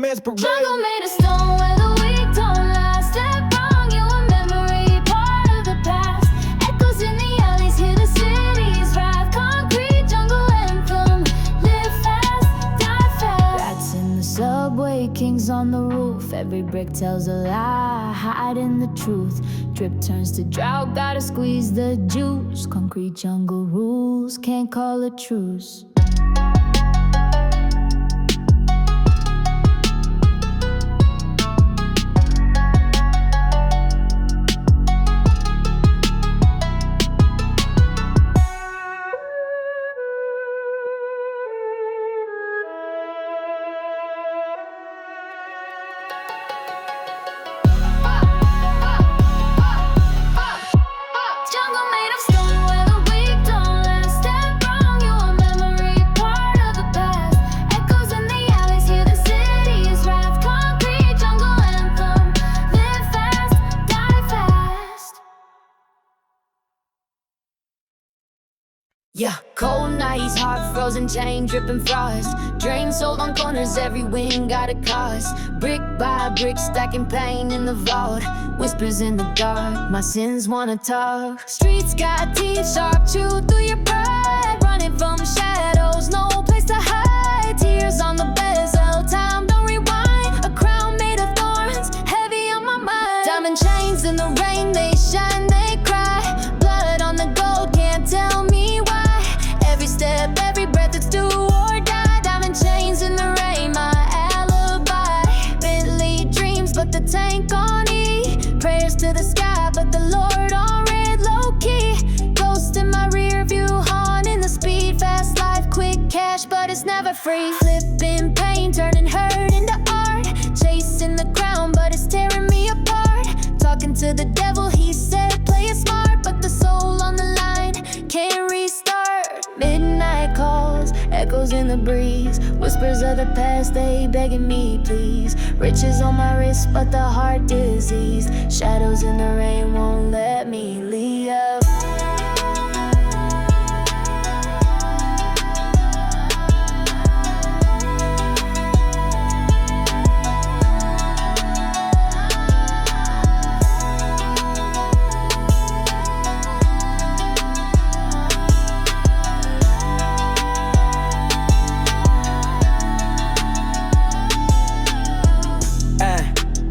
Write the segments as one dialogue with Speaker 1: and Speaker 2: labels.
Speaker 1: nightmares parade.
Speaker 2: Jungle made of stone where the weak don't last. Step wrong, you a memory, part of the past. Echoes in the alleys, hear the city's wrath. Concrete jungle anthem, live fast, die fast. Rats in the subway, kings on the roof. Every brick tells a lie, hiding the truth. Drip turns to drought, gotta squeeze the juice. Concrete jungle rules, can't call a truce.
Speaker 3: Yeah, cold nights, heart frozen, chain dripping frost. Drain sold on corners, every wind got a cost. Brick by brick, stacking pain in the vault. Whispers in the dark, my sins wanna talk. Streets got teeth, sharp chew through your pride. Running from shadows, no place to hide. Tears on the bezel, time don't rewind. A crown made of thorns, heavy on my mind. Diamond chains in the rain, they shine, they cry. Blood on the gold, can't tell me why. Every step, every breath, it's do or die. Diamond chains in the rain, my alibi. Bentley dreams, but the tank on E. Prayers to the sky, but the Lord on red, low-key. Ghost in my rear view, haunting the speed. Fast life, quick cash, but it's never free. Flipping pain, turning hurt into art. Chasing the crown, but it's tearing me apart. Talking to the devil, he said play it smart. But the soul on the line can't restart. Midnight calls, echoes in the breeze. Whispers of the past, they begging me please. Riches on my wrist, but the heart disease. Shadows in the rain won't let me leave.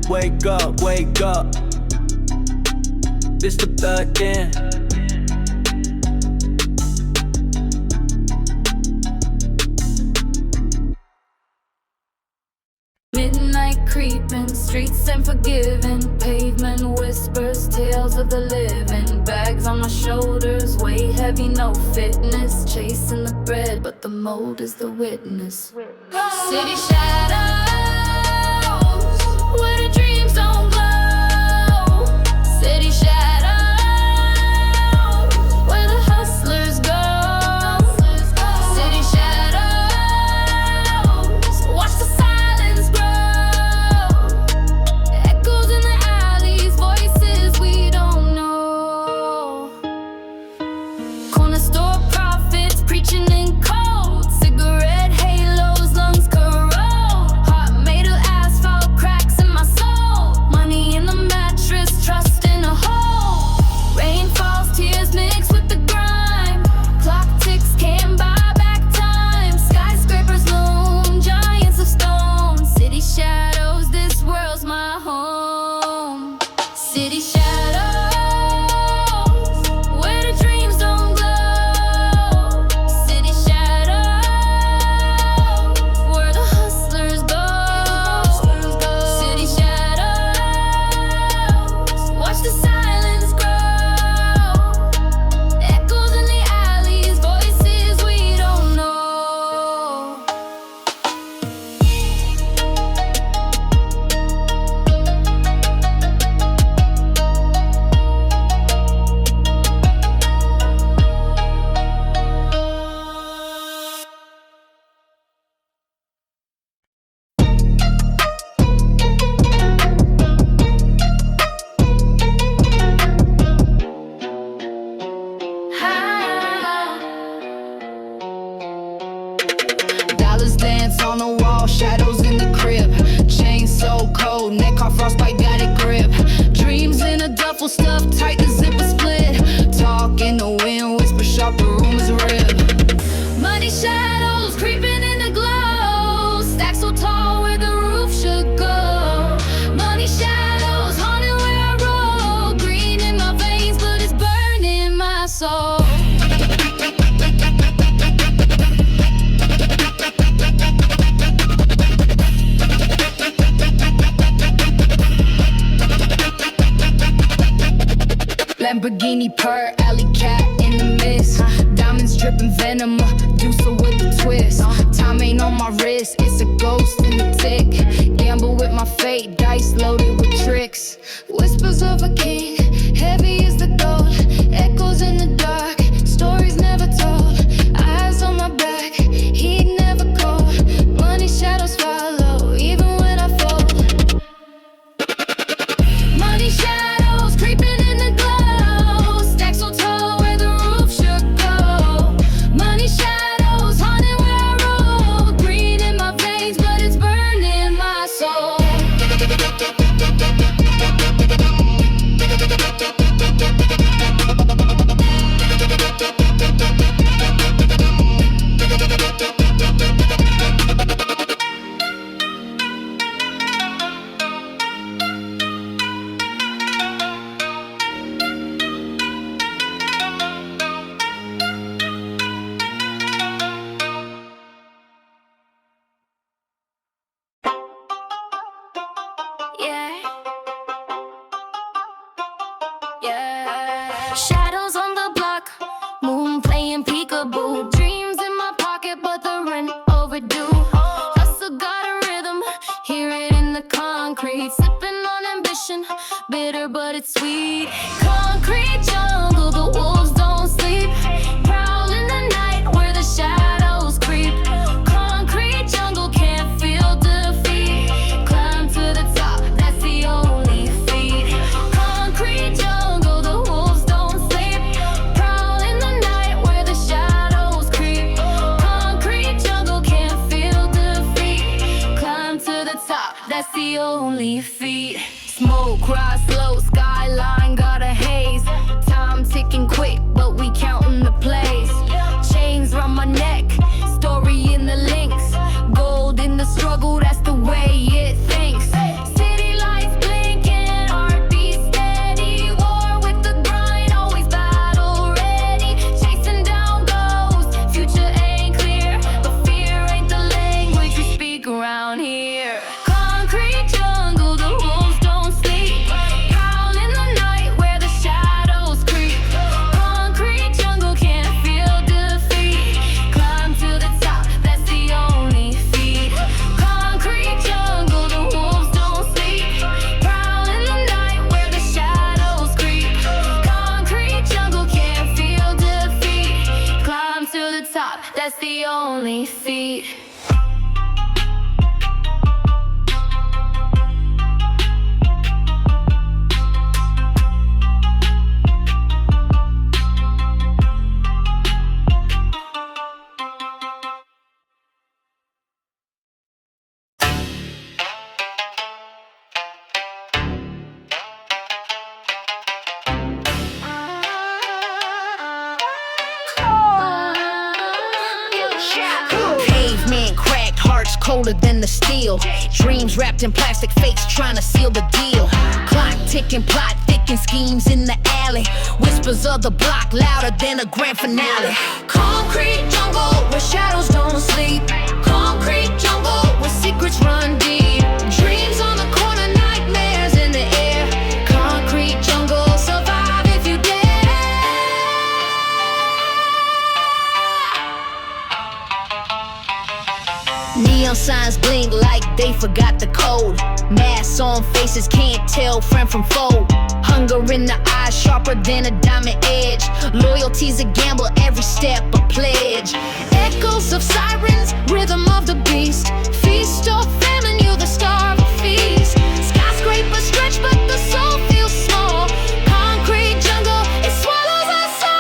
Speaker 1: Wake up, wake up. This the third den.
Speaker 2: Midnight creeping, streets unforgiving. Pavement whispers, tales of the living. Bags on my shoulders, weight heavy, no fitness. Chasing the bread, but the mold is the witness. City shadows, where the dreams don't glow. City shadows, where the hustlers go. City shadows, watch the silence grow. Echoes in the alleys, voices we don't know. Corner store prophets preaching in code. Cigarette halos, lungs corrode. Heart made of asphalt, cracks in my soul. Money in the mattress, trust in a hole. Rain falls, tears mix with the grime. Clock ticks, can't buy back time. Skyscrapers loom, giants of stone. City shadows, this world's my home. City shadows, where the dreams don't glow. City shadows, where the hustlers go. City shadows, watch the silence grow. Echoes in the alleys, voices we don't know.
Speaker 3: Dollars dance on the wall, shadows in the crib. duffel stuffed tight, the zipper split. Talk in the wind, whisper sharp, the room is red. Muddy shadows creeping in the glow. Stacked so tall where the roof should go. Muddy shadows haunting where I roll. Green in my veins, but it's burning my soul. Lamborghini purr, alley cat in the mist. Diamonds dripping venom, Medusa with the twist. Time ain't on my wrist, it's a ghost in the tick. Gamble with my fate, dice loaded with tricks. Whispers of a king, heavy as the gold. Echoes in the dark, stories never told. Eyes on my back, heat never cold. Money shadows follow, even when I fall. Money shadows creeping in the glow. Shadows on the block, moon playing peekaboo. Dreams in my pocket, but the rent overdue. Hustle got a rhythm, hear it in the concrete. Sipping on ambition, bitter but it's sweet. Concrete jungle, the wolves don't sleep. Prowl in the night where the shadows creep. Concrete jungle can't feel defeat. Climb to the top, that's the only feat. Concrete jungle, the wolves don't sleep. Prowl in the night where the shadows creep. Concrete jungle can't feel defeat. Climb to the top, that's the only feat. Smoke rise slow, skyline got a haze. Time ticking quick, but we counting the plays. Chains round my neck, story in the links. Gold in the struggle, that's the way it thinks. City lights blinking, heartbeat steady. War with the grind, always battle ready. Chasing down ghosts, future ain't clear. But fear ain't the language we speak around here. Concrete jungle, the wolves don't sleep. Prowl in the night where the shadows creep. Concrete jungle can't feel defeat. Climb to the top, that's the only feat. Concrete jungle, the wolves don't sleep. Prowl in the night where the shadows creep. Concrete jungle can't feel defeat. Climb to the top, that's the only feat. Pavement cracked, hearts colder than the steel. Dreams wrapped in plastic fakes trying to seal the deal. Clock ticking, plot thicken, schemes in the alley. Whispers of the block louder than a grand finale. Concrete jungle where shadows don't sleep. Concrete jungle where secrets run deep. Dreams on the corner, nightmares in the air. Concrete jungle, survive if you dare. Neon signs blink like they forgot the code. Masks on faces, can't tell friend from foe. Hunger in the eyes, sharper than a diamond edge. Loyalty's a gamble, every step a pledge. Echoes of sirens, rhythm of the beast. Feast or famine, you're the star of a feast. Skyscrapers stretch, but the soul feels small. Concrete jungle, it swallows us all.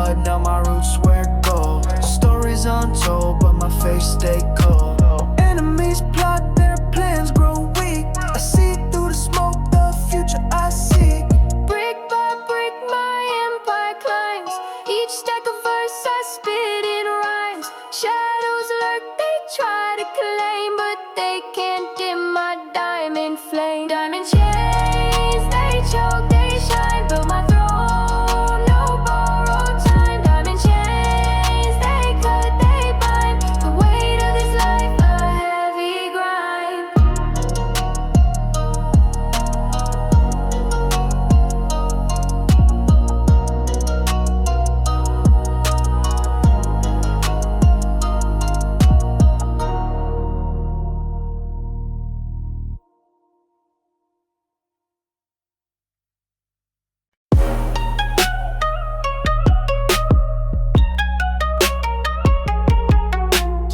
Speaker 1: blood, now my roots where go. Stories untold, but my face stay cold. Enemies plot, their plans grow weak. I see through the smoke, the future I see.
Speaker 2: Brick by brick, my empire climbs. Each stack of verse I spit in rhymes. Shadows lurk, they try to claim, but they can't dim my diamond flame. Diamond chains, they choke, they shine. Build my throne, no borrowed time. Diamond chains, they cut, they bind. The weight of this life, a heavy grind.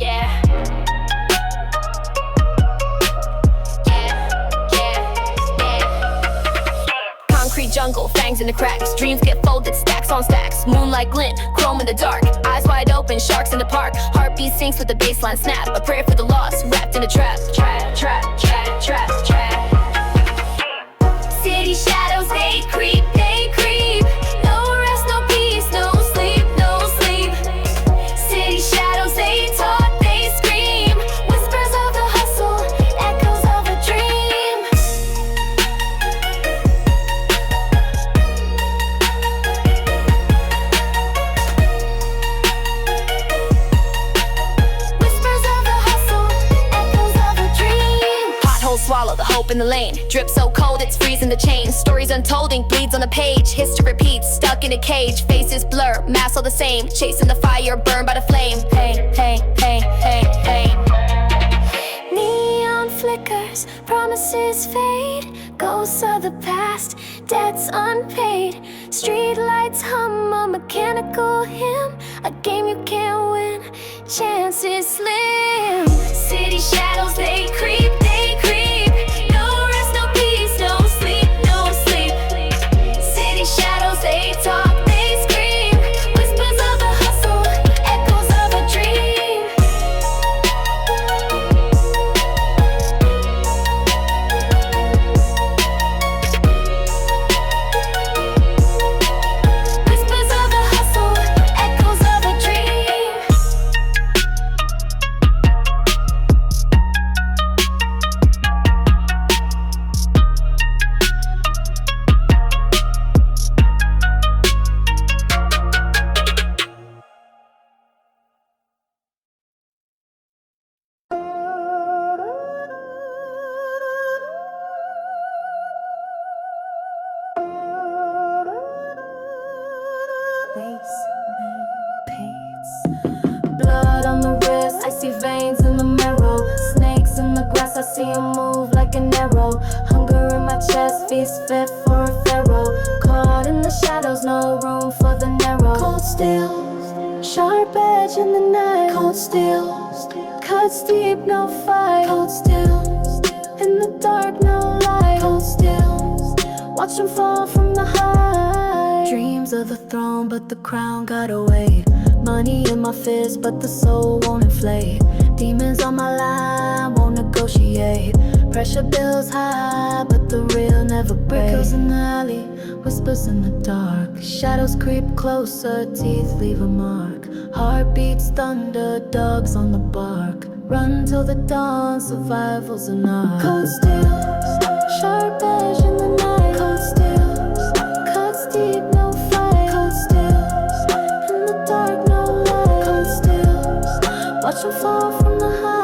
Speaker 2: Yeah. Concrete jungle, fangs in the cracks. Dreams get folded, stacks on stacks. Moonlight glint, chrome in the dark. Eyes wide open, sharks in the park. Heartbeat sinks with the baseline snap. A prayer for the lost, wrapped in a trap. Trap, trap, trap, trap, trap. City shadows, they creep, they creep. No rest, no peace, no sleep, no sleep. City shadows, they talk, they scream. Whispers of the hustle, echoes of a dream. Whispers of the hustle, echoes of a dream. Potholes swallow the hope in the lane. Drip so cold it's freezing the chain. Stories untold, ink bleeds on the page. History repeats, stuck in a cage. Faces blur, masks all the same. Chasing the fire, burned by the flame. Hey, hey, hey, hey, hey. Neon flickers, promises fade. Ghosts of the past, debts unpaid. Street lights hum a mechanical hymn. A game you can't win, chances slim. City shadows, they creep, they creep. No rest, no peace, no sleep, no sleep. City shadows, they talk, they scream. Whispers of the hustle, echoes of a dream. Whispers of the hustle, echoes of a dream. Blood on the wrist, I see veins in the marrow. Snakes in the grass, I see 'em move like an arrow. Hunger in my chest, feast fit for a pharaoh. Caught in the shadows, no room for the narrow. Cold steel, sharp edge in the night. Cold steel, cuts deep, no fight. Cold steel, in the dark, no light. Cold steel, watch them fall from the high. Dreams of the throne, but the crown got away. Money in my fist, but the soul won't inflate. Demons on my line, won't negotiate. Pressure builds high, but the real never breaks. Echoes in the alley, whispers in the dark. Shadows creep closer, teeth leave a mark. Heartbeats thunder, dogs on the bark. Run till the dawn, survival's an art. Cold steel, sharp edge in the night. Cold steel, cuts deep, no fight. Cold steel, in the dark, no light. Cold steel, watch them fall from the high.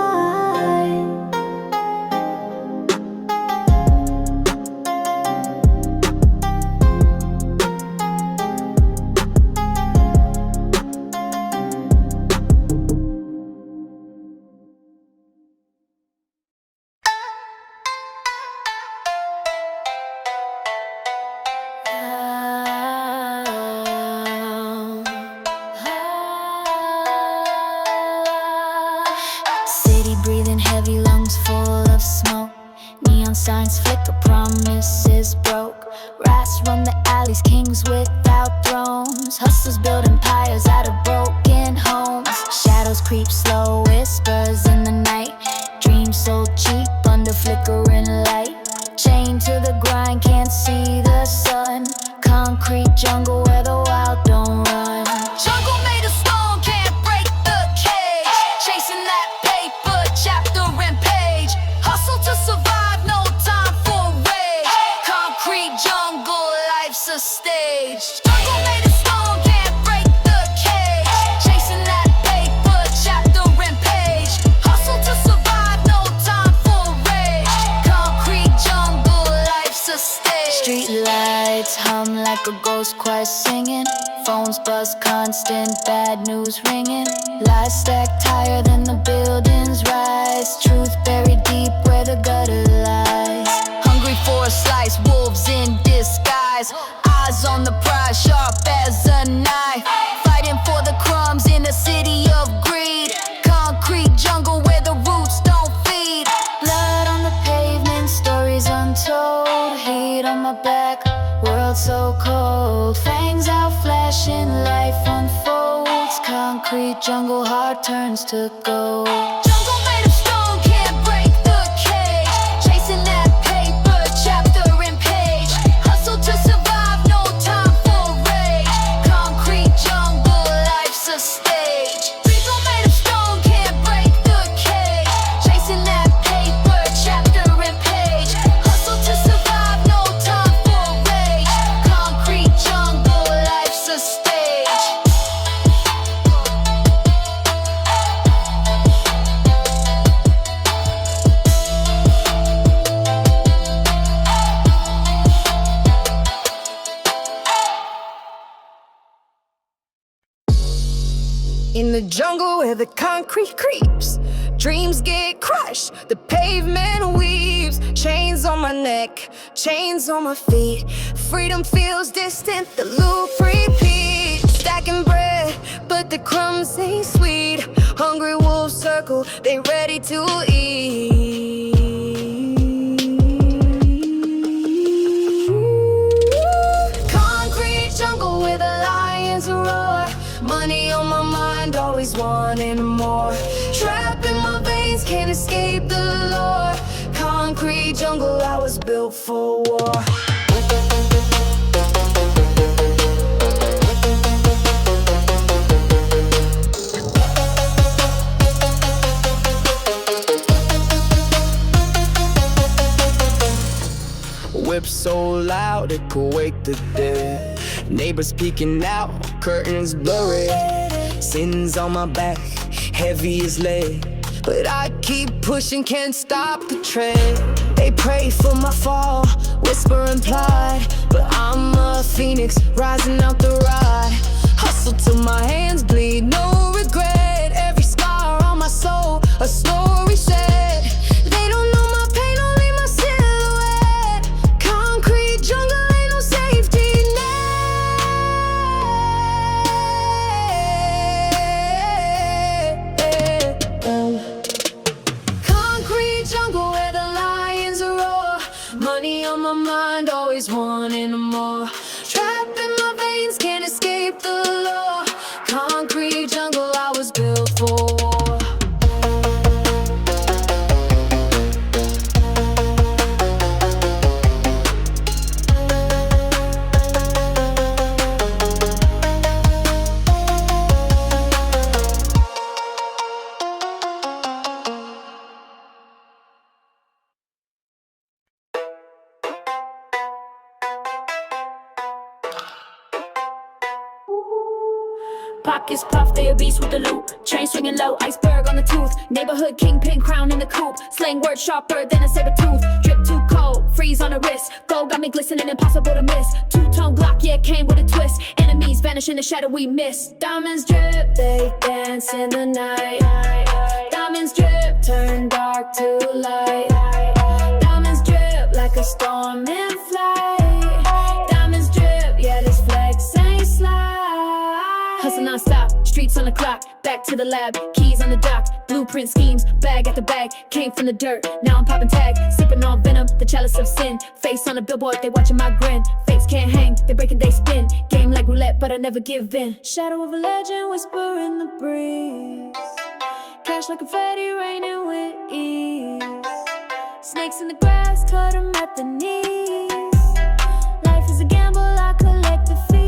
Speaker 3: constant bad news ringing. Lies stacked higher than the buildings rise. Truth buried deep where the gutter lies. Hungry for a slice, wolves in disguise. Eyes on the prize, sharp as a knife. Fighting for the crumbs in a city of greed. Concrete jungle where the roots don't feed. Blood on the pavement, stories untold. Heat on my back, world so cold. Fangs out flashing, life unfolds. Concrete jungle, heart turns to gold. Jungle made of stone, can't break the cage. Chasing that paper, chapter and page. Hustle to survive, no time for rage. Concrete jungle, life's a stage. Jungle made of stone, can't break the cage. Chasing that paper, chapter and page. Hustle to survive, no time for rage. Concrete jungle, life's a stage.
Speaker 1: In the jungle where the concrete creeps, dreams get crushed, the pavement weaves. Chains on my neck, chains on my feet. Freedom feels distant, the loop repeats. Stacking bread, but the crumbs ain't sweet. Hungry wolves circle, they ready to eat. Concrete jungle where the lions roar. Money on my mind, always wanting more. Trapped in my veins, can't escape the lure. Concrete jungle, I was built for war. Whip so loud it could wake the dead. Neighbors peeking out, curtains blurry. Sins on my back, heavy as lead. But I keep pushing, can't stop the tread. They pray for my fall, whisper and plot. But I'm a phoenix, rising out the rot. Hustle till my hands bleed, no regret. Every scar on my soul, a story said. They don't know my pain, only my silhouette. Concrete jungle, ain't no safety net. Concrete jungle where the lions roar. Money on my mind, always wanting more. Trapped in my veins, can't escape the law. Concrete jungle, I was built for war.
Speaker 4: Pockets puffed, they a beast with the loot. Chain swinging low, iceberg on the tooth. Neighborhood kingpin crown in the coupe. Slang word sharper than a saber tooth. Drip too cold, freeze on the wrist. Gold got me glistening, impossible to miss. Two-tone Glock, yeah, came with a twist. Enemies vanish in the shadow we miss. Diamonds drip, they dance in the night. Diamonds drip, turn dark to light. Diamonds drip like a storm in flight. Diamonds drip, yeah, this flex ain't slide. Hustle non-stop, streets on the clock. Back to the lab, keys on the dock. Blueprint schemes, bag after bag. Came from the dirt, now I'm popping tag. Sipping on venom, the chalice of sin. Face on a billboard, they watching my grin. Fakes can't hang, they break and they spin. Game like roulette, but I never give in. Shadow of a legend, whisper in the breeze. Cash like confetti, raining with ease. Snakes in the grass, cut them at the knees. Life is a gamble, I collect the fee.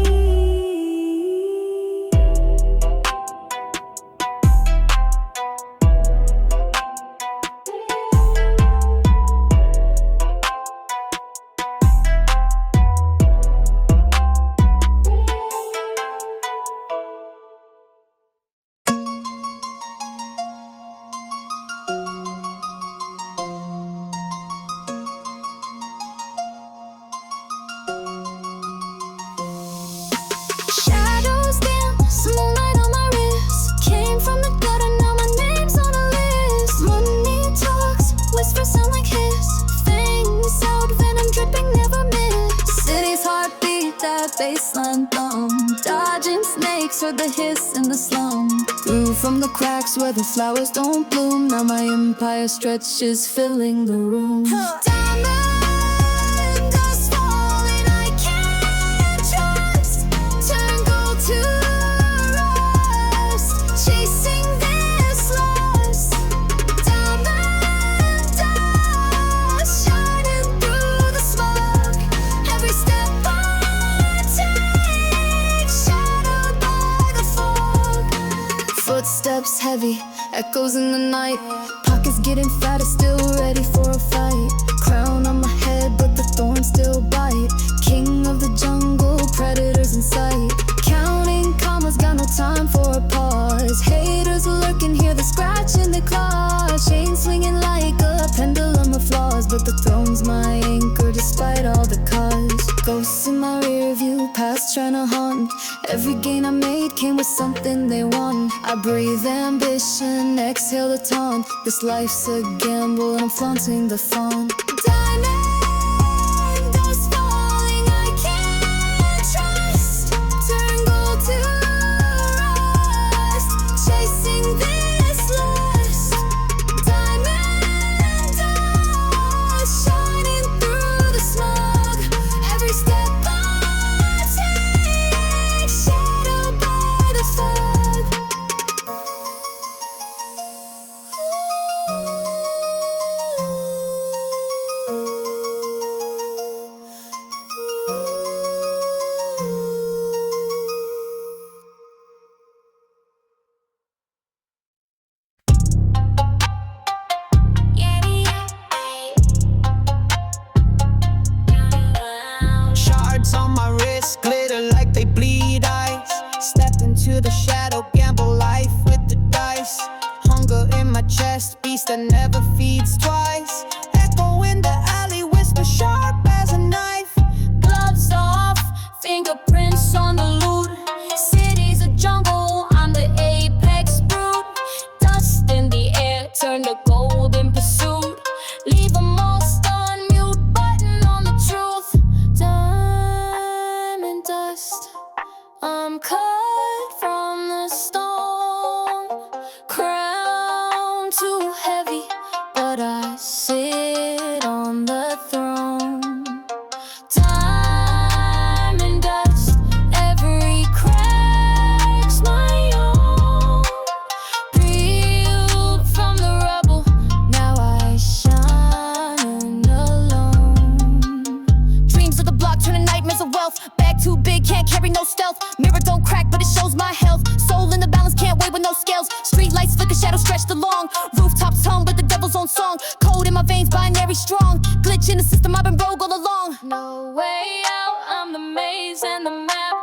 Speaker 3: heard the hiss in the slum. Grew from the cracks where the flowers don't bloom. Now my empire stretches, filling the room. Diamond dust falling, I can't trust. Turn gold to rust, chasing this loss. Diamond dust shining through the smoke. Every step I take, shadowed by the fog. Footsteps heavy, echoes in the night. Pockets getting fatter, still ready for a fight. Crown on my head, but the thorns still bite. King of the jungle, predators in sight. Counting commas, got no time for a pause. Haters lurking, hear the scratch in the claws. Chain swinging like a pendulum of flaws, but the throne's my anchor despite all the cause. Ghosts in my rear view, past trying to haunt. Every gain I made came with something they want. I breathe ambition, exhale the taunt. This life's a gamble and I'm flaunting the font. Diamond dust falling, I can't trust. Turn gold to rust, chasing this lust. Diamond dust shining through the smog. Every step I take, shadowed by the fog.
Speaker 1: Shards on my wrist, glitter like they bleed ice. Step into the shadow, gamble life with the dice. Hunger in my chest, beast that never feeds twice. Echo in the alley, whisper sharp as a knife.
Speaker 4: Gloves off, fingerprints on the loot. City's a jungle, I'm the apex brute. Dust in the air, turn to gold in pursuit. Leave them all stunned, mute button on the truth. Diamond dust, I'm cut from the stone. Crown too heavy, but I sit on the throne. Diamond dust, every crack's my own. Reeled from the rubble, now I shine alone. Dreams of the block turning nightmares of wealth. Bag too big, can't carry no stealth. Mirror don't crack, but it shows my health. Soul in the balance, can't weigh with no scales. Street lights flicker, shadows stretched along. Rooftops hum with the devil's own song. Cold in my veins, binary strong. Glitch in the system, I've been rogue all along. No way out, I'm the maze and the map.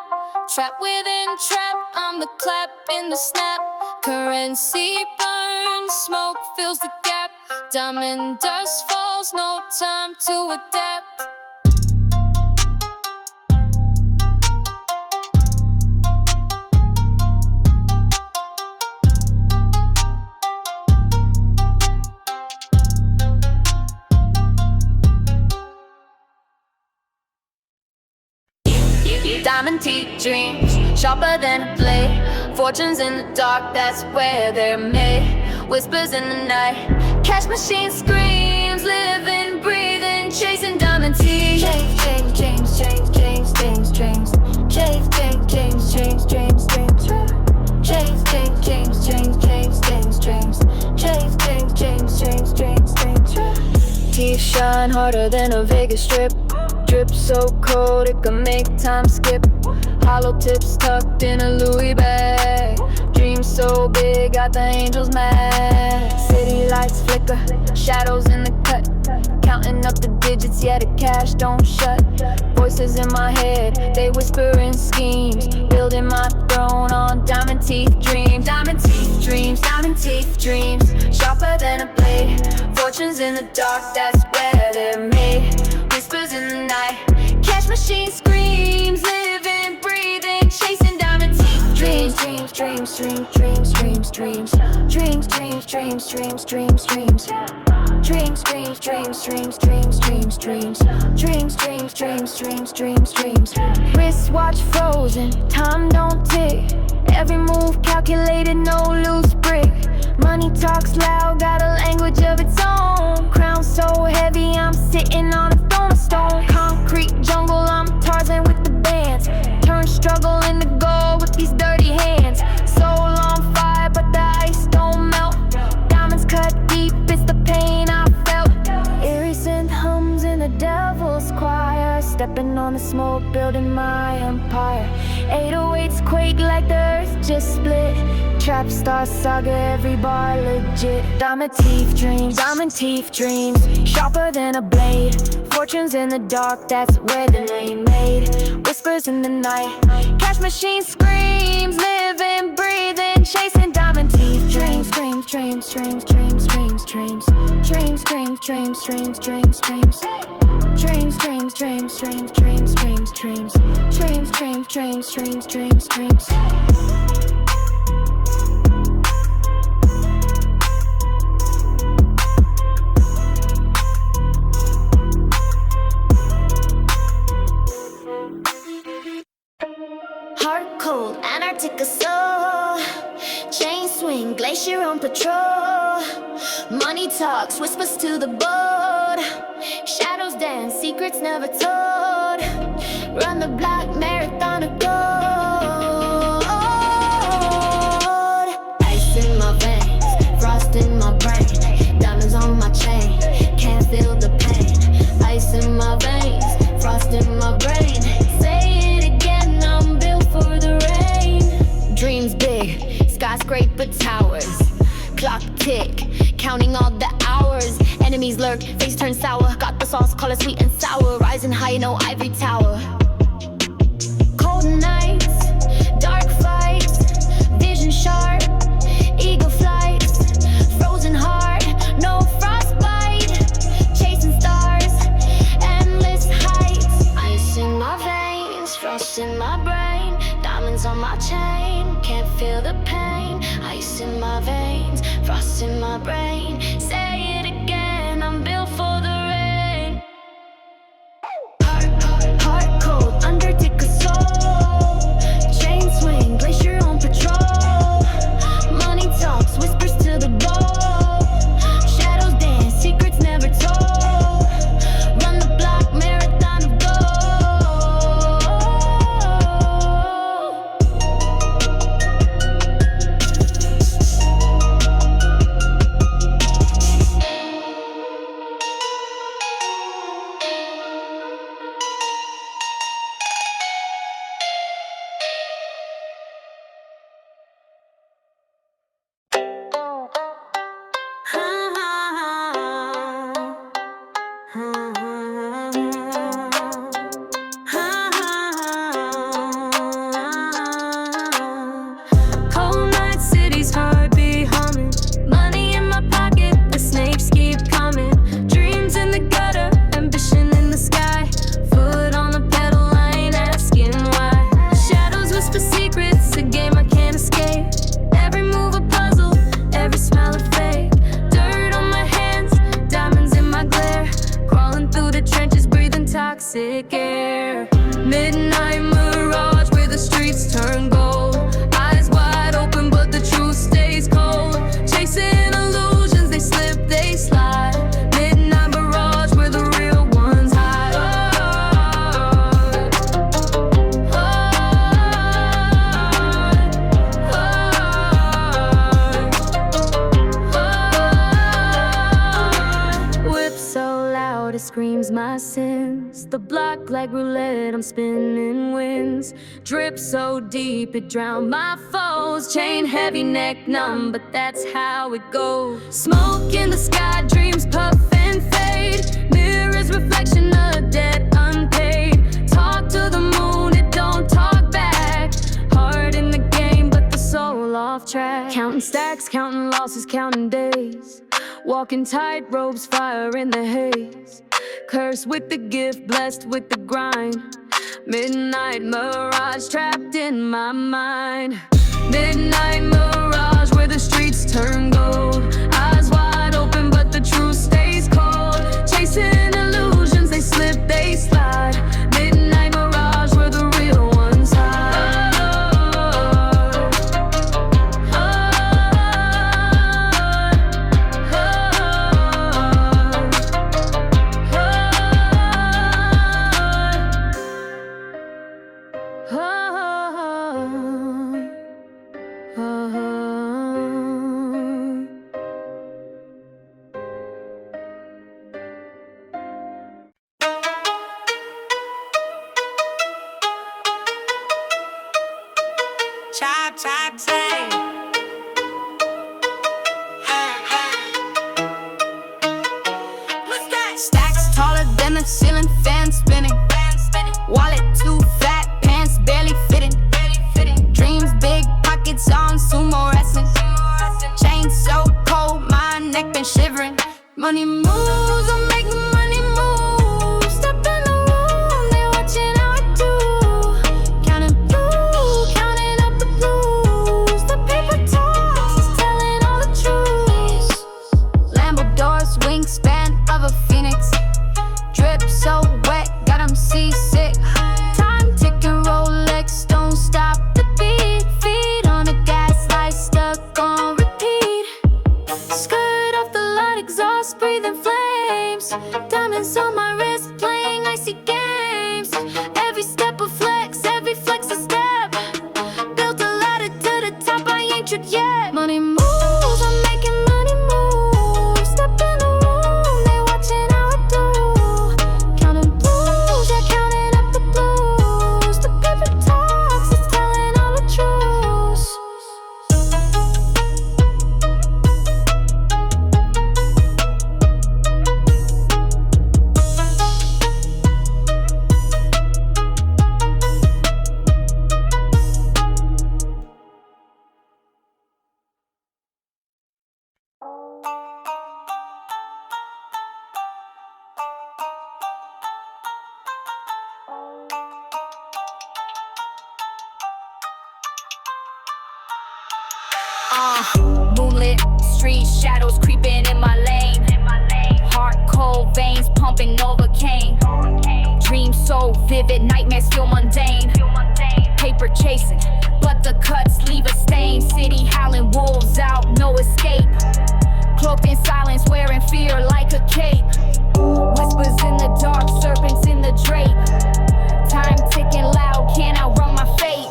Speaker 4: Trapped within trap, I'm the clap in the snap. Currency burns, smoke fills the gap. Diamond dust falls, no time to adapt. Diamond teeth dreams, sharper than a blade. Fortunes in the dark, that's where they're made. Whispers in the night, cash machine screams. Living, breathing, chasing diamond teeth. Change, change, change, change, change, change, change. Change, change, change, change, change, change. Change, change, change, change, change, change, change. Change, change, change, change, change, change. Teeth shine harder than a Vegas strip. Drip so cold it can make time skip. Hollow tips tucked in a Louis bag. Dreams so big, got the angels mad. City lights flicker, shadows in the cut. Counting up the digits, yeah, the cash don't shut. Voices in my head, they whisper in schemes. Building my throne on diamond teeth dreams. Diamond teeth dreams, diamond teeth dreams. Sharper than a blade. Fortunes in the dark, that's where they're made. Whispers in the night, cash machine screams. Living, breathing, chasing diamond teeth dreams.
Speaker 3: dreams, dreams, dreams, dreams, dreams, dreams, dreams, dreams, dreams, dreams, dreams. Dreams, dreams, dreams, dreams, dreams, dreams, dreams, dreams, dreams, dreams, dreams, dreams, dreams. Wristwatch frozen, time don't tick. Every move calculated, no loose brick. Money talks loud, got a language of its own. Crown so heavy, I'm sitting on a throne of stone. Concrete jungle, I'm Tarzan with the bands. Turn struggle into gold with these dirty hands. Soul on fire, but the ice don't melt. Diamonds cut deep, it's the pain I felt. Eerie synth hums in the devil's choir. Stepping on the smoke, building my empire. 808s quake like the earth just split. Trap star saga, every bar legit. Diamond teeth dreams, sharper than a blade. Fortunes in the dark, that's where the name made. Whispers in the night, cash machine screams. Living, breathing, chasing diamond teeth dreams. Dreams, dreams, dreams, dreams, dreams, dreams. Dreams, dreams, dreams, dreams, dreams, dreams. Dreams, dreams, dreams, dreams, dreams, dreams, dreams. Dreams, dreams, dreams, dreams, dreams, dreams. Heart cold, Antarctica soul. Chain swing, glacier on patrol. Money talks, whispers to the board. Shadows dance, secrets never told. Run the block, marathon of gold. Ice in my veins, frost in my brain. Diamonds on my chain, can't feel the pain. Ice in my veins, frost in my brain. Say it again, I'm built for the rain. Dreams big, skyscraper towers. Clock tick, counting all the hours. Enemies lurk, face turn sour. Got the sauce, call it sweet and sour. Rising high, no ivory tower. Cold nights, dark fights, vision sharp, eagle flights. Frozen heart, no frostbite. Chasing stars, endless heights. Ice in my veins, frost in my brain. Diamonds on my chain, can't feel the pain. Ice in my veins, frost in my brain. Say it again, I'm built for the rain. Heart cold, Antarctica soul. Chain swing, glacier on patrol. Money talks, whispers to the bowl. Shadows dance, secrets never told. Run the block, marathon of gold. Cold night, city's heartbeat humming. Money in my pocket, the snakes keep coming. Dreams in the gutter, ambition in the sky. Foot on the pedal, I ain't asking why. Shadows whisper secrets, a game I can't escape. Every move a puzzle, every smile a fake. Dirt on my hands, diamonds in my glare. Crawling through the trenches, breathing toxic air. Midnight mirage where the streets turn gold. Eyes wide open but the truth stays cold. Chasing illusions, they slip, they slide. Midnight mirage where the real ones hide. Whip so loud it screams my sins. The block like roulette, I'm spinning wins. Drip so deep it drowned my foes. Chain heavy, neck numb, but that's how it goes. Smoke in the sky, dreams puff and fade. Mirrors reflection, a debt unpaid. Talk to the moon, it don't talk back. Heart in the game, but the soul off track. Counting stacks, counting losses, counting days. Walking tight ropes, fire in the haze. Cursed with the gift, blessed with the grind. Midnight mirage trapped in my mind.
Speaker 2: Midnight mirage where the streets turn gold. Eyes wide open but the truth stays cold. Chasing illusions, they slip, they slide. Midnight mirage where the real ones hide.
Speaker 3: Chop, chop, say. What's that? Stacks taller than the ceiling, fan spinning. Wallet too fat, pants barely fitting. Dreams big, pockets on sumo wrestling. Chain so cold, my neck been shivering. Money moves, I'm making money move. Step in the room, they watching how I do. Counting blue, counting up the blues. The paper talks is telling all the truth. Lambo doors, wingspan of a phoenix. Drip so wet, got 'em seasick. Time ticking, Rolex, don't stop the beat. Feet on the gas, light stuck on repeat. Skirt off the light, exhaust, breathing flames. Diamonds on my wrist, playing icy games. Every step a flex, every flex a step. Built a ladder to the top, I ain't tripped yet. Money moves, I'm making money move. Step in the room, they watching how I do. Counting blues, yeah, counting up the blues. The paper talks, it's telling all the truth.
Speaker 4: Moonlit street shadows creeping in my lane. Heart cold, veins pumping Novocaine. Dreams so vivid, nightmares feel mundane. Paper chasing, but the cuts leave a stain. City howling, wolves out, no escape. Cloaked in silence, wearing fear like a cape. Whispers in the dark, serpents in the drape. Time ticking loud, can't outrun my fate.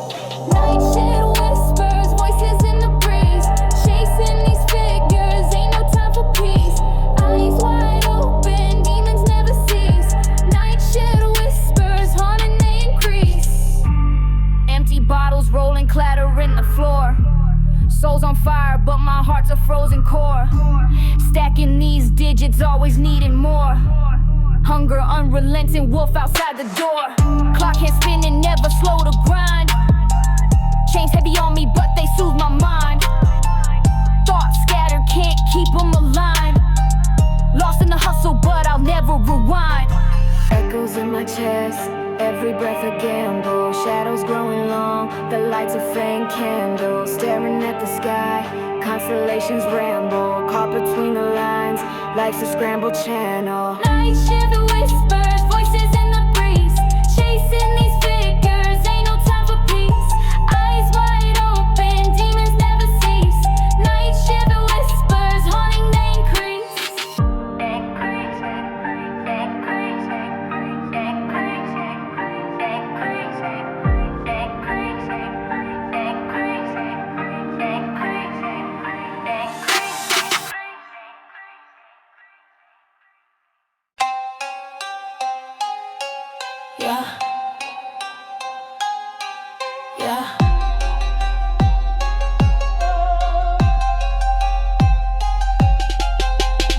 Speaker 4: Night shade whispers, voices in the breeze. Chasing these figures, ain't no time for peace. Eyes wide open, demons never cease. Night shade whispers, haunting they increase. Empty bottles rolling, clattering the floor. Soul's on fire, but my heart's a frozen core. Stacking these digits, always needing more. Hunger unrelenting, wolf outside the door. Clock hand spinning, never slow to grind. Chains heavy on me, but they soothe my mind. Thoughts scattered, can't keep them aligned. Lost in the hustle, but I'll never rewind.
Speaker 3: Echoes in my chest, every breath a gamble. Shadows growing long, the lights a faint candle. Staring at the sky, constellations ramble. Caught between the lines, life's a scrambled channel.
Speaker 4: Night shift whispers, voices in the breeze. Chasing these figures, ain't no time for peace. Eyes wide open, demons never cease. Night shift whispers, haunting they increase.
Speaker 3: Yeah. Yeah.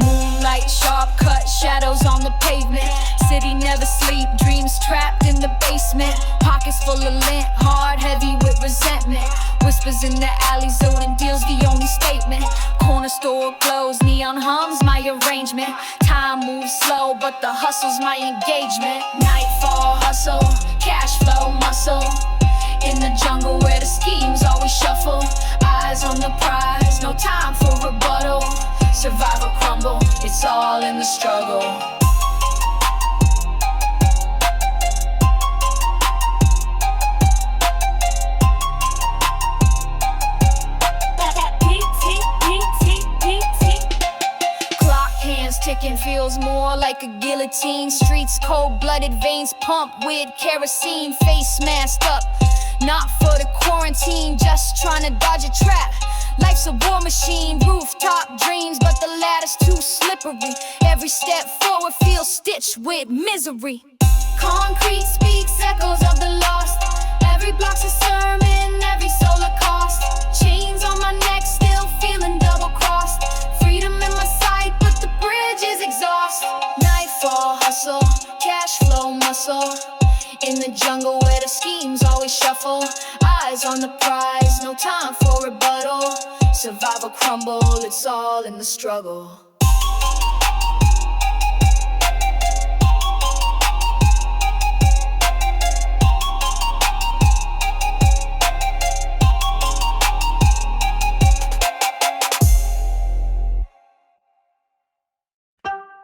Speaker 4: Moonlight, sharp cut shadows on the pavement. City never sleep, dreams trapped in the basement. Pockets full of lint, hard, heavy with resentment. Whispers in the alley, zoning deals the only statement. Corner store closed, neon hums my arrangement. Time moves slow, but the hustle's my engagement. Nightfall hustle, cash flow muscle. In
Speaker 2: In the jungle where the schemes always shuffle. Eyes on the prize, no time for rebuttal. Survive or crumble, it's all in the struggle. Clock hands ticking feels more like a guillotine. Streets cold-blooded, veins pump with kerosene. Face masked up, not for the quarantine, just trying to dodge a trap. Life's a war machine, rooftop dreams, but the ladder's too slippery. Every step forward feels stitched with misery. Concrete speaks echoes of the lost. Every block's a sermon, every soul a cost. Chains on my neck, still feeling double-crossed. Freedom in my sight, but the bridge is exhaust. Nightfall hustle, cash flow muscle. In the jungle where the schemes always shuffle. Eyes on the prize, no time for rebuttal. Survive or crumble, it's all in the struggle.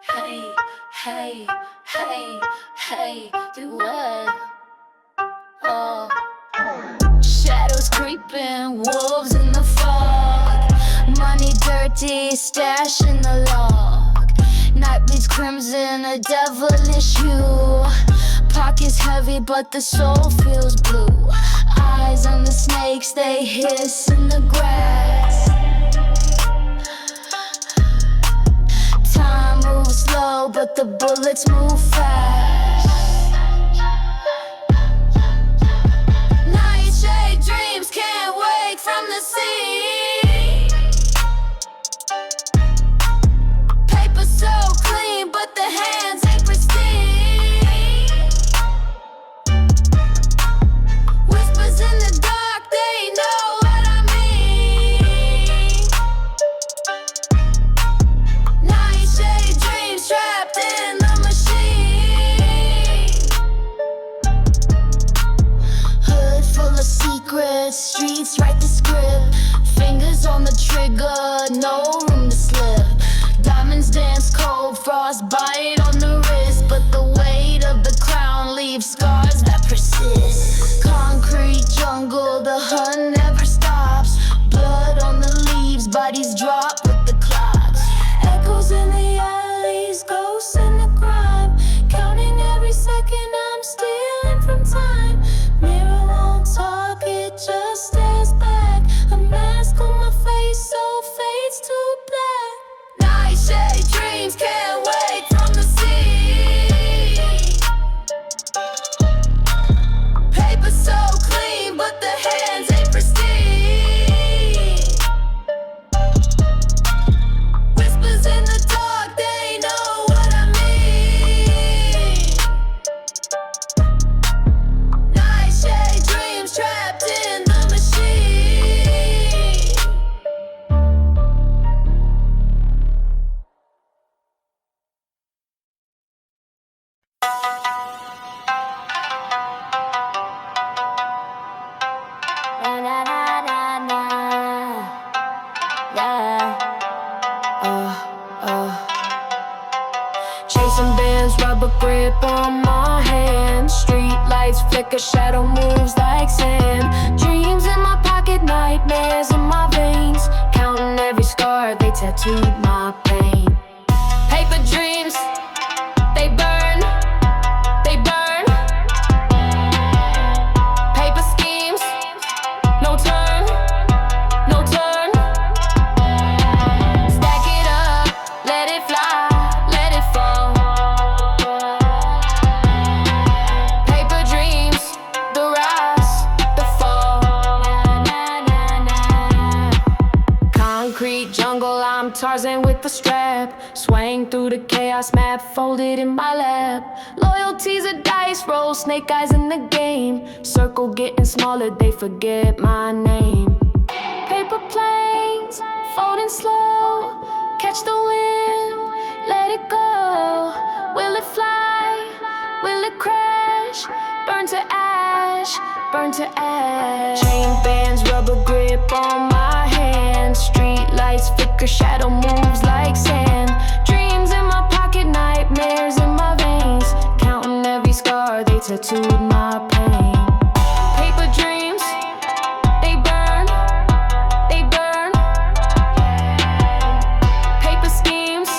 Speaker 3: Hey, hey, hey, hey, do what? Oh. Shadows creeping, wolves in the fog. Money dirty, stash in the log. Night bleeds crimson, a devilish hue. Pockets heavy, but the soul feels blue. Eyes on the snakes, they hiss in the grass. Time moves slow, but the bullets move fast. Nightshade dreams can't wake from the sea. Paper so clean, but the hands ain't pristine. Whispers in the dark, they know what I mean. Nightshade dreams trapped in the machine. Hood full of secrets, streets write the script. Fingers on the trigger, no room to slip. Diamonds dance cold, frostbite on the wrist. But the weight of the crown leaves scars that persist. Concrete jungle, the hunt never stops. Blood on the leaves, bodies drop with the clocks. Echoes in the alleys, ghosts in the crime. Counting every second, I'm stealing from time. Mirror won't talk, it just stares back. A mask on my face, so fades to black. Nightshade dreams can't wake from the sea. Paper so clean, but the hands ain't pristine. Whispers in the dark, they know what I mean. Nightshade dreams trapped in the machine. Na na na na na, yeah.
Speaker 2: Chasing bands, rubber grip on my hands. Street lights flicker, shadow moves like sand. Dreams in my pocket, nightmares in my veins. Counting every scar, they tattooed my pain. Paper dreams, they burn, they burn. Paper schemes, no turn, no turn. Stack it up, let it fly, let it fall. Paper dreams, the rise, the fall. Concrete jungle, I'm Tarzan with the strap. Swaying through the chaos map, folded in my lap. Loyalty's a dice roll, snake eyes in the game. Circle getting smaller, they forget my name. Paper planes, folding slow. Catch the wind, let it go. Will it fly? Will it crash? Burn to ash,
Speaker 3: burn to ash. Chain bands, rubber grip on my hands. Street lights flicker, shadow moves like sand. Dreams in my pocket, nightmares in my veins. Counting every scar, they tattooed my pain. Paper dreams, they burn, they burn. Paper schemes,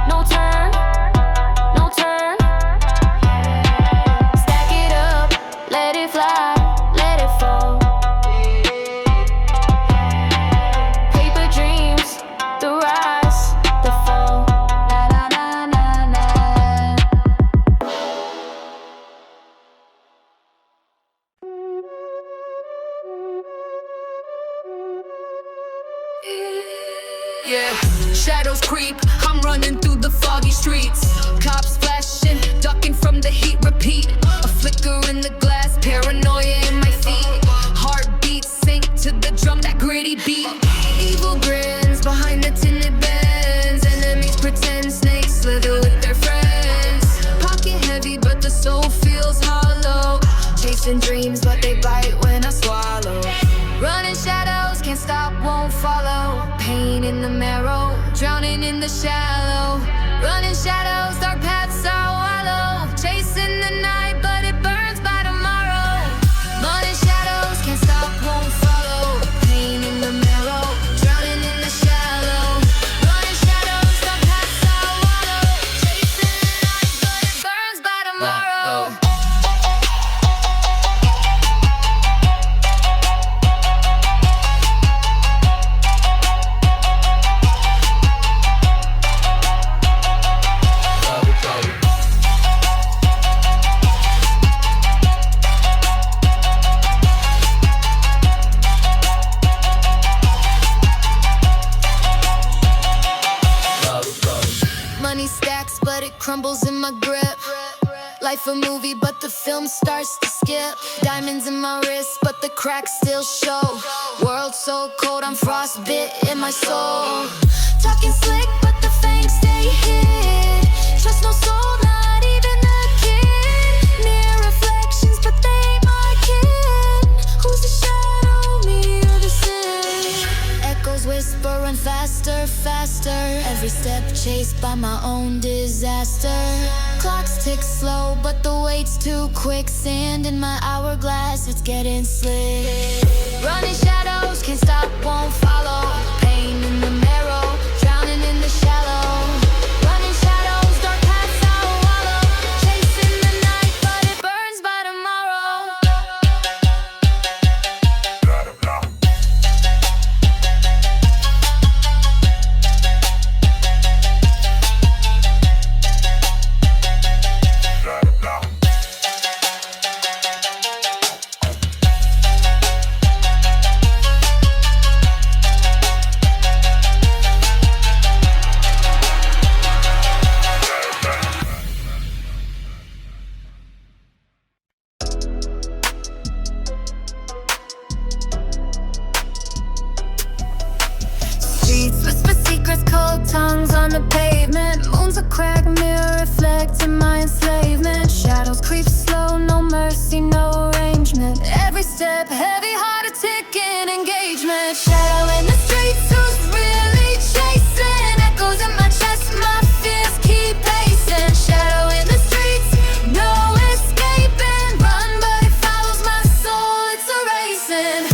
Speaker 3: no turn, no turn. Stack it up, let it fly, let it fall. Paper dreams, the rise, the fall. Na na na na na.
Speaker 2: Yeah, shadows creep, I'm running through the foggy streets. Cops flashing, ducking from the heat, repeat. A flicker in the glass, paranoia in my feet. Heartbeats sink to the drum, that gritty beat. Evil grins behind the tinted bends. Enemies pretend snakes slither with their friends. Pocket heavy, but the soul feels hollow. Chasing dreams, but they bite when I swallow. Running shadows, can't stop, won't follow. Pain in the marrow, drowning in the shallow. Running shadows, dark paths are wallow. Chasing the night, but it burns by tomorrow. Running shadows, can't stop, won't follow. Pain in the marrow, drowning in the shallow. Running shadows, dark paths are wallow. Chasing the night, but it burns by tomorrow. Money stacks, but it crumbles in my grip. Life a movie, but the film starts to skip. Diamonds in my wrist, but the cracks still show. World so cold, I'm frostbit in my soul. Talking slick, but the fangs stay hid. Trust no soul, not even a kid. Near reflections, but they ain't my kid. Who's the shadow, me or the sin? Echoes whisper, run faster, faster. Every step chased by my own disaster. Clocks tick slow, but the weight's too quick. Sand in my hourglass, it's getting slick. Running shadows, can't stop, won't follow. Pain in the marrow, drowning in the shallow. Running shadows, dark paths I'll wallow. Chasing the night, but it burns by tomorrow. Streets whisper secrets, cold tongues on the pavement. Moons a crack, mirror reflecting my enslavement. Shadows creep slow, no mercy, no arrangement. Every step heavy, heart a ticking engagement. Shadow in the streets, who's really chasing? Echoes in my chest, my fears keep pacing. Shadow in the streets, no escaping. Run, but it follows my soul, it's erasing.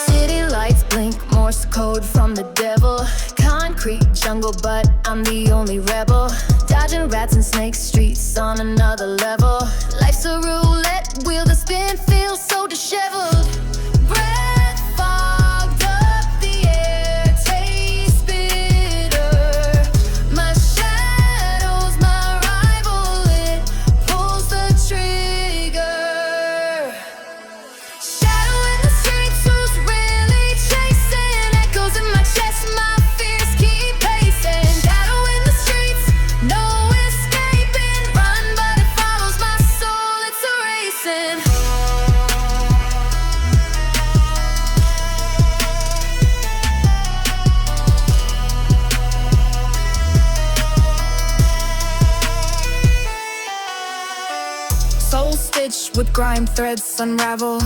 Speaker 2: City lights blink, Morse code from the devil. Concrete jungle, but I'm the only rebel. Dodging rats and snakes, streets on another level. Life's a roulette wheel, the spin feels so disheveled. Breath fogged up the air, taste bitter. My shadow's my rival, it pulls the trigger. Shadow in the streets, who's really chasing? Echoes in my chest, my fears keep pacing. Shadow in the streets, no escaping. Run, but it follows my soul, it's erasing.
Speaker 1: with grime threads unravel.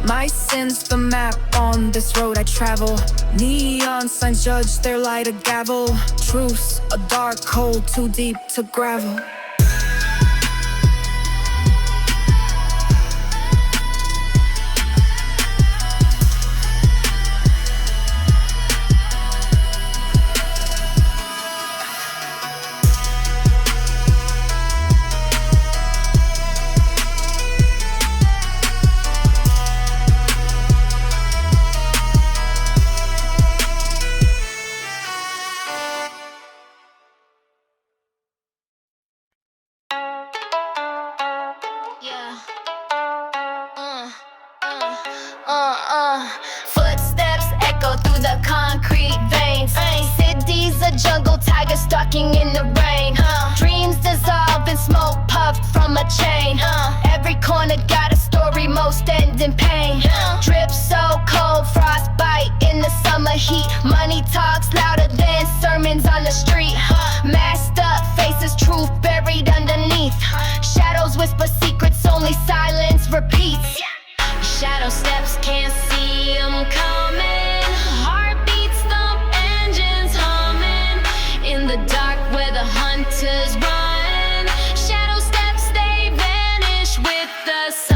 Speaker 1: My sins, the map on this road I travel. Neon signs judge their light a gavel. Truce, a dark hole too deep to gravel.
Speaker 2: Footsteps echo through the concrete veins. Cities a jungle, tigers stalking in the rain. Dreams dissolve in smoke puffed from a chain. Every corner got a story, most end in pain. Drip so cold, frostbite in the summer heat. Money talks louder than sermons on the street. Masked up faces, truth buried underneath. Shadows whisper secrets, only silence repeats. Shadow steps, can't see them coming. Heartbeats thump, engines humming. In the dark where the hunters run. Shadow steps, they vanish with the sun.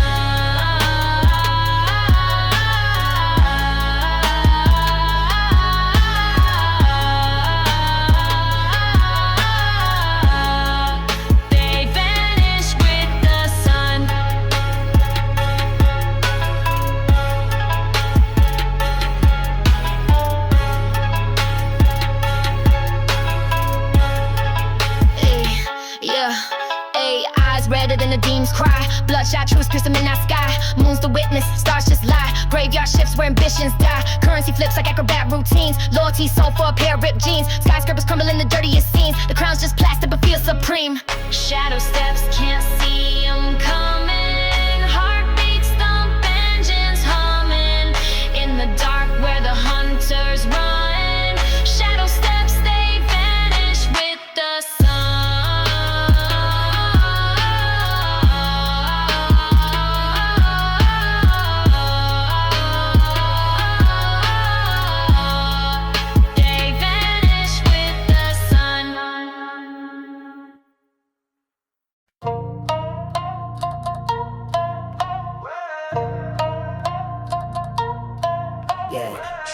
Speaker 2: They vanish with the sun. Redder than the demons cry. Bloodshot truths pierce them in that sky. Moon's the witness, stars just lie. Graveyard shifts where ambitions die. Currency flips like acrobat routines. Loyalty sold for a pair of ripped jeans. Skyscrapers crumble in the dirtiest scenes. The crown's just plastic but feels supreme. Shadow steps, can't see them coming. Heartbeats thump, engines humming. In the dark where the hunters run. Shadow steps, they vanish with the sun.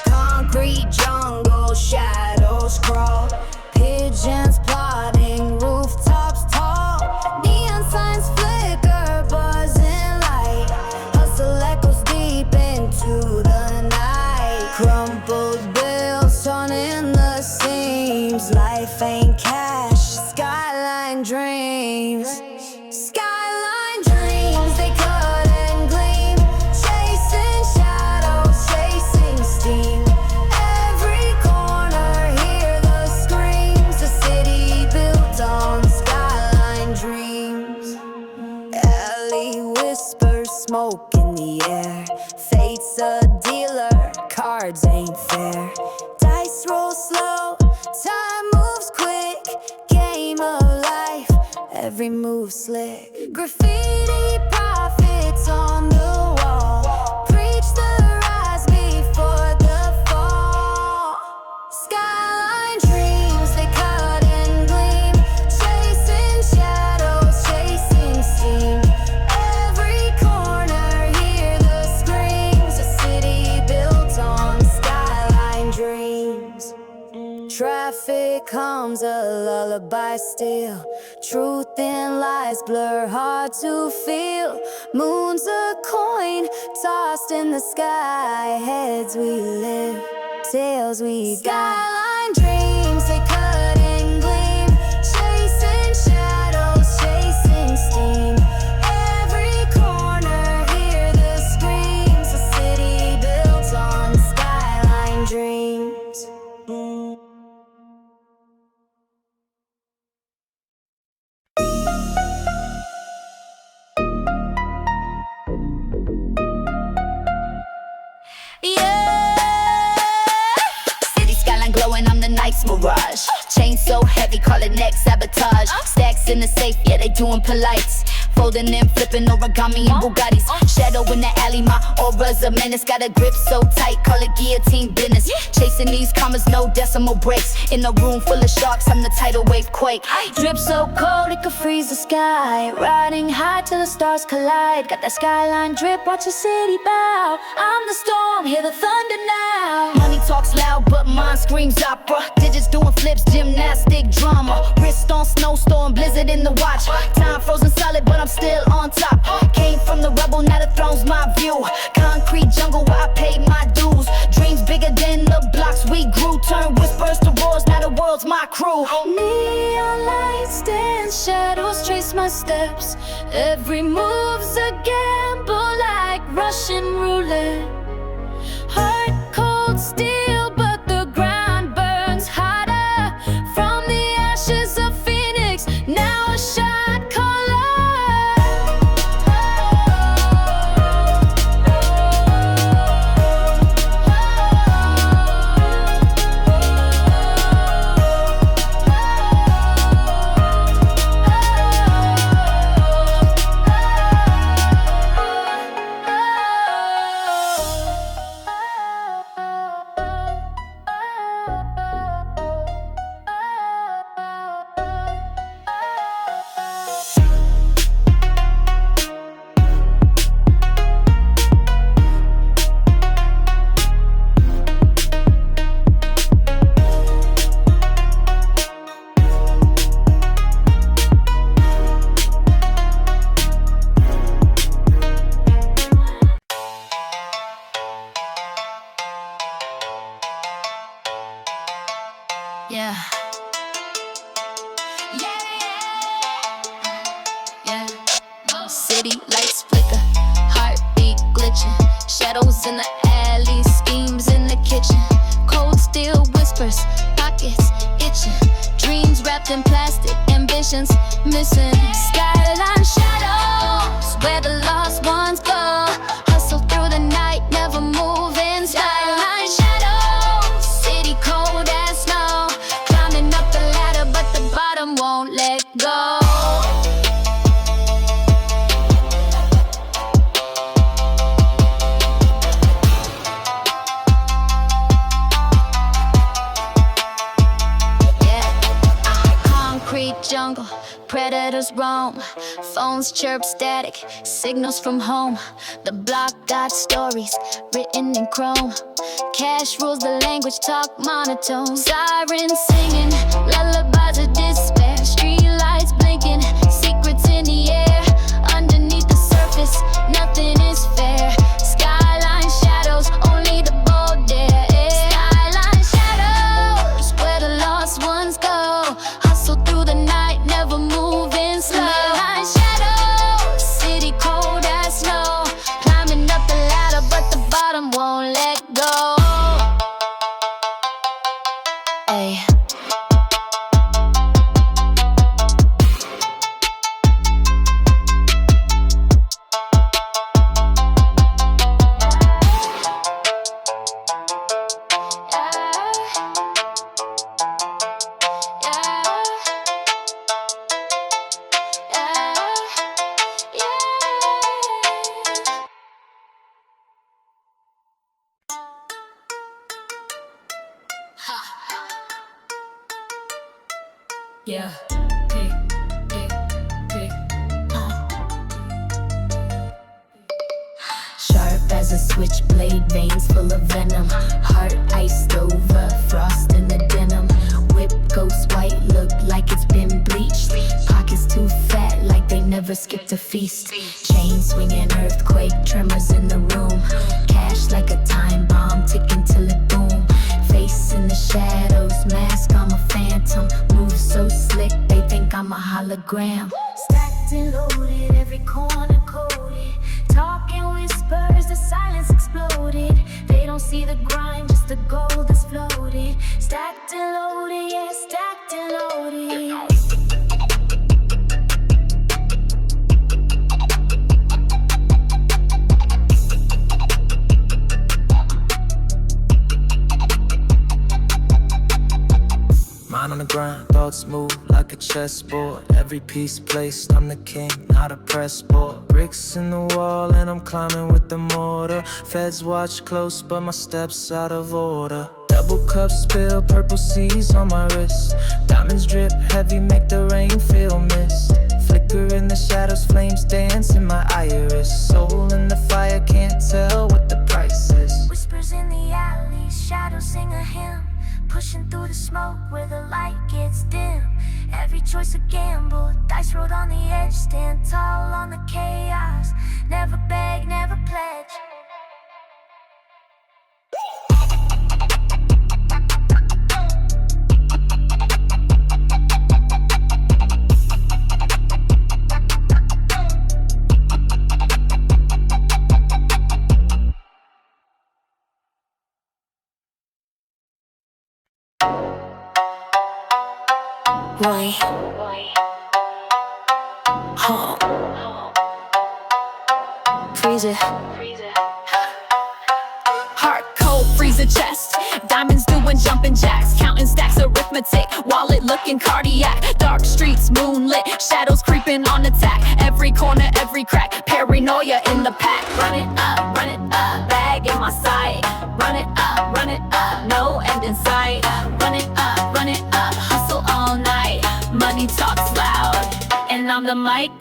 Speaker 3: Concrete jungle, shadows crawl. Pigeons plotting, rooftops tall. Neon signs flicker, buzzing light. Hustle echoes deep into the night. Crumpled bills torn in the seams. Life ain't cash, skyline dreams. Skyline dreams, they cut and gleam. Chasing shadows, chasing steam. Every corner, hear the screams. A city built on skyline dreams. Alley whispers, smoke in the air. Fate's a dealer, cards ain't fair. Dice roll slow, time moves quick. Game of life, every move slick. Graffiti prophets on the wall. Preach the rise before the fall. Skyline dreams, they cut and gleam. Chasing shadows, chasing steam. Every corner, hear the screams. A city built on skyline dreams. Traffic hums a lullaby still. Truth and lies blur, hard to feel. Moon's a coin tossed in the sky. Heads we live, tails we guide. Skyline dreams, they cut and gleam. Chasing shadows, chasing steam. Every corner, hear the screams. A city built on skyline dreams. Night's mirage. Chain so heavy, call it neck sabotage. Stacks in the safe, yeah, they doing polite. folding and flipping origami and Bugattis. Shadow in the alley, my aura's a menace. Got a grip so tight, call it guillotine business. Chasing these commas, no decimal breaks. In a room full of sharks, I'm the tidal wave quake.
Speaker 4: Drip so cold it could freeze the sky. Riding high till the stars collide. Got that skyline drip, watch the city bow. I'm the storm, hear the thunder now.
Speaker 3: Money talks loud, but mine screams opera. Digits doing flips, gymnastic drama. Wrist on snowstorm, blizzard in the watch. Time frozen solid, but I'm still on top. Came from the rubble, now the throne's my view. Concrete jungle where I paid my dues. Dreams bigger than the blocks we grew. Turn whispers to roars, now the world's my crew.
Speaker 4: Neon lights dance, shadows trace my steps. Every move's a gamble like Russian roulette. Heart cold steel, but the ground burns hotter. From the ashes of Phoenix, now a shot caller.
Speaker 3: Yeah. Yeah. City lights flicker, heartbeat glitching. Shadows in the alley, schemes in the kitchen. Cold steel whispers, pockets itching. Dreams wrapped in plastic, ambitions missing. Skyline shadows, where the lost ones go. Hustle through the night, never moving. Skyline shadows, city cold as snow. Climbing up the ladder, but the bottom won't let go. Jungle, predators roam. Phones chirp static, signals from home. The block got stories written in chrome. Cash rules the language, talk monotone. Sirens singing, lullabies of despair. Street lights blinking, secrets in the air. Underneath the surface, nothing is fair. Skyline shadows, only the bold dare. Skyline shadows, where the lost ones go. Hustle through the night, never moving slow. Skyline shadows, city cold as snow. Climbing up the ladder, but the bottom won't let go. Ay.
Speaker 4: Yeah.
Speaker 3: Sharp as a switchblade, veins full of venom. Heart iced over, frost in the denim. Whip ghost white, look like it's been bleached. Pockets too fat, like they never skipped a feast. Chain swinging, earthquake, tremors in the room. Cash like a time bomb, ticking till it boom. Face in the shadows, mask, I'm a phantom. Move so slick, they think I'm a hologram. Stacked and loaded, every corner coated. Talking whispers, the silence exploded. They don't see the grind, just the gold that's floated. Stacked and loaded, yeah, stacked and loaded.
Speaker 5: Ma non
Speaker 1: on the grind, thoughts move like a chessboard. Every piece placed, I'm the king, not a press board. Bricks in the wall and I'm climbing with the mortar. Feds watch close but my steps out of order. Double cup spill, purple seas on my wrist. Diamonds drip heavy, make the rain feel mist. Flicker in the shadows, flames dance in my iris. Soul in the fire, can't tell what the price is.
Speaker 5: Whispers in the alleys, shadows sing a hymn. Pushing through the smoke where the light gets dim. Every choice a gamble, dice rolled on the edge. Stand tall on the chaos, never beg, never pledge.
Speaker 4: Why? Huh? Freeze it. Heart cold, freeze the chest. Diamonds doing jumping jacks, counting stacks, arithmetic. Wallet looking cardiac. Dark streets, moonlit, shadows creeping on attack. Every corner, every crack, paranoia in the pack. Run it up, bag in my sight. Run it up, no end in sight. Run it up, hustle all night. Money talks loud, and I'm the mic.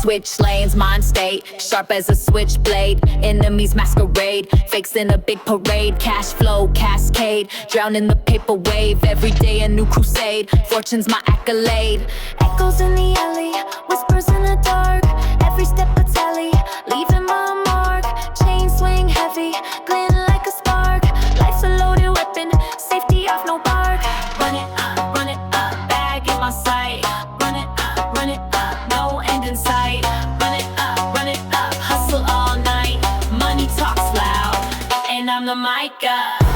Speaker 4: Switch lanes, mind state, sharp as a switchblade. Enemies masquerade, fakes in a big parade. Cash flow, cascade, drown in the paper wave. Every day a new crusade, fortune's my accolade.
Speaker 5: Echoes in the alley, whispers in the dark. Every step a tally, leaving my mark. Chain swing heavy, glint like a spark. Life's a loaded weapon, safety off, no bark.
Speaker 4: Run it up, bag in my sight. Run it up, no end in sight. Run it up, hustle all night. Money talks loud, and I'm the mic.